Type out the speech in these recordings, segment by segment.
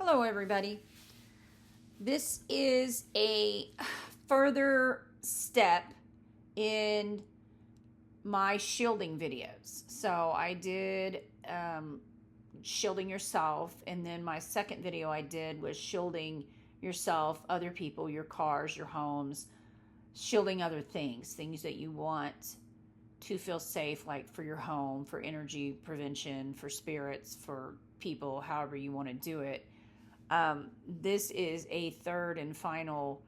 Hello, everybody. This is a further step in my shielding videos. So I did shielding yourself, and then my second video I did was shielding yourself, other people, your cars, your homes, shielding other things that you want to feel safe, like for your home, for energy prevention, for spirits, for people, however you want to do it. This is a third and final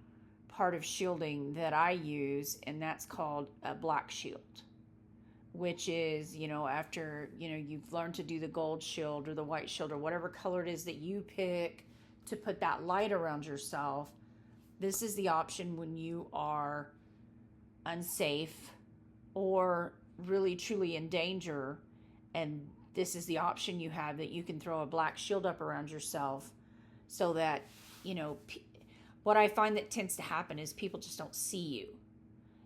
part of shielding that I use, and that's called a black shield, which is, after, you've learned to do the gold shield or the white shield or whatever color it is that you pick to put that light around yourself. This is the option when you are unsafe or really truly in danger, and this is the option you have, that you can throw a black shield up around yourself so that, what I find that tends to happen is people just don't see you.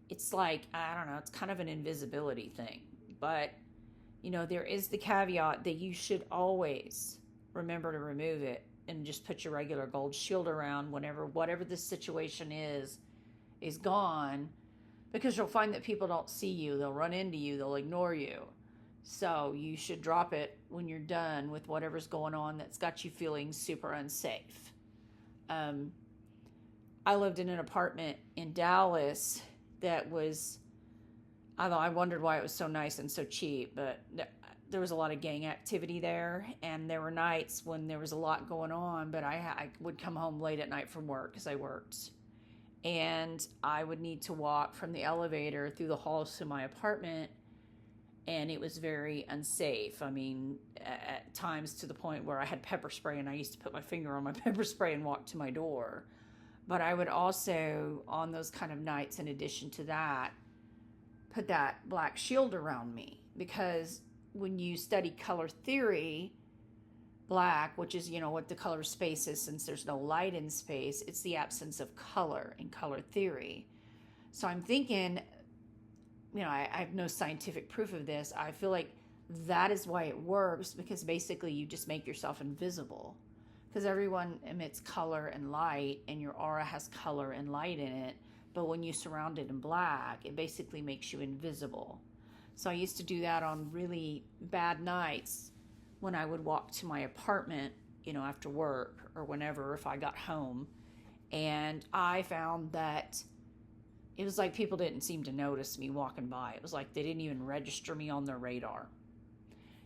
It's like, I don't know, it's kind of an invisibility thing. But, there is the caveat that you should always remember to remove it and just put your regular gold shield around whatever the situation is gone, because you'll find that people don't see you. They'll run into you. They'll ignore you. So you should drop it when you're done with whatever's going on that's got you feeling super unsafe. I lived in an apartment in Dallas that was, I wondered why it was so nice and so cheap, but there was a lot of gang activity there, and there were nights when there was a lot going on, but I would come home late at night from work because I worked, and I would need to walk from the elevator through the halls to my apartment, and it was very unsafe. I mean, at times to the point where I had pepper spray, and I used to put my finger on my pepper spray and walk to my door. But I would also, on those kind of nights, in addition to that, put that black shield around me, because when you study color theory, black, which is, what the color space is, since there's no light in space, it's the absence of color in color theory. So I'm thinking, I have no scientific proof of this. I feel like that is why it works, because basically you just make yourself invisible, because everyone emits color and light, and your aura has color and light in it. But when you surround it in black, it basically makes you invisible. So I used to do that on really bad nights when I would walk to my apartment, after work or whenever, if I got home. And I found that it was like people didn't seem to notice me walking by. It was like they didn't even register me on their radar.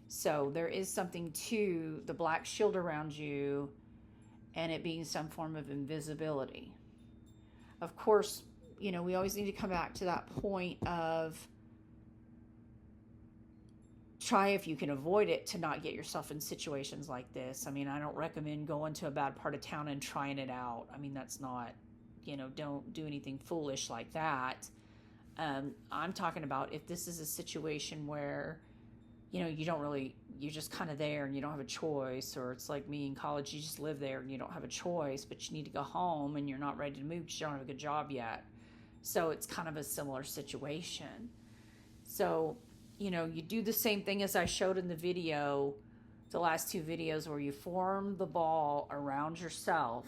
So there is something to the black shield around you and it being some form of invisibility. Of course, we always need to come back to that point of try, if you can avoid it, to not get yourself in situations like this. I mean, I don't recommend going to a bad part of town and trying it out. I mean, that's not, don't do anything foolish like that. I'm talking about if this is a situation where, you're just kind of there and you don't have a choice, or it's like me in college, you just live there and you don't have a choice, but you need to go home and you're not ready to move because you don't have a good job yet. So it's kind of a similar situation. So, you do the same thing as I showed in the video, the last two videos, where you form the ball around yourself,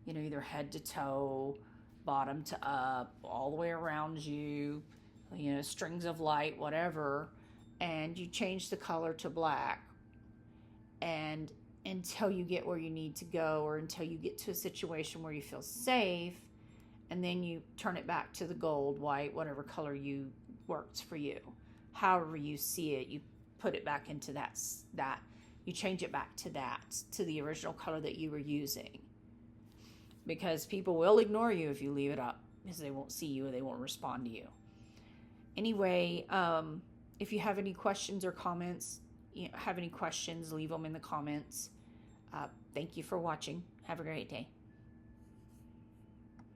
either head to toe, bottom to up, all the way around you, strings of light, whatever, and you change the color to black. And until you get where you need to go, or until you get to a situation where you feel safe, and then you turn it back to the gold, white, whatever color works for you. However you see it, you put it back into that, you change it back to the original color that you were using. Because people will ignore you if you leave it up, because they won't see you and they won't respond to you. Anyway, if you have any questions or comments, leave them in the comments. Thank you for watching. Have a great day.